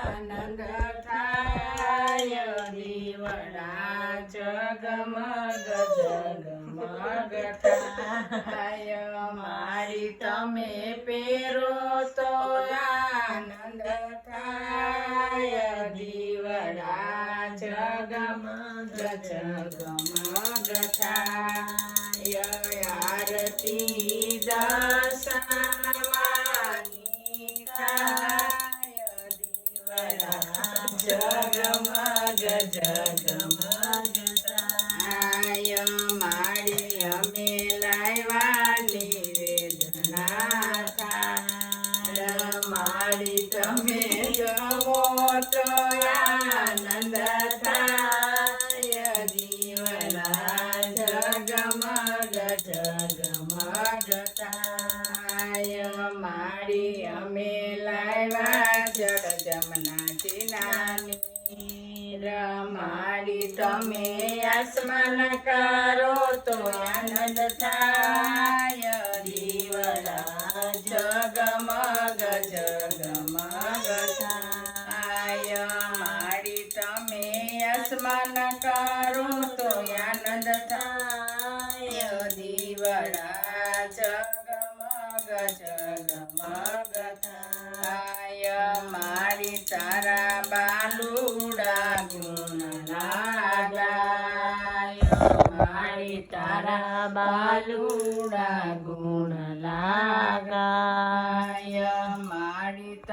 આનંદ થાય દીવડા જગમગ જગમગ થાય મારી તમે પહેરો તો આનંદ થાય દીવડા જગમગ જગમગ થાય આરતી દશામાની થાય દીવડા જગમગ જગમગ થાય મારી અમે લાવ્યા નિવેદના થાય મારી તમે જમો તો આનંદ થાય દીવડા જગમગ જગમગ થાય મારી અમે લાવ્યા જળ જમનાથી નાની મારી તમે આસમાન કરો તો આનંદ થાય દીવડા જગમગ જગમગ થાય મારી તમે આસમાન કરો તો આનંદ થાય દીવડા જગમગ જગમગ થાય મારી તારા બાલુડા ગુણ લાગાય મારી તારા બાલુડા ગુણ લાગાય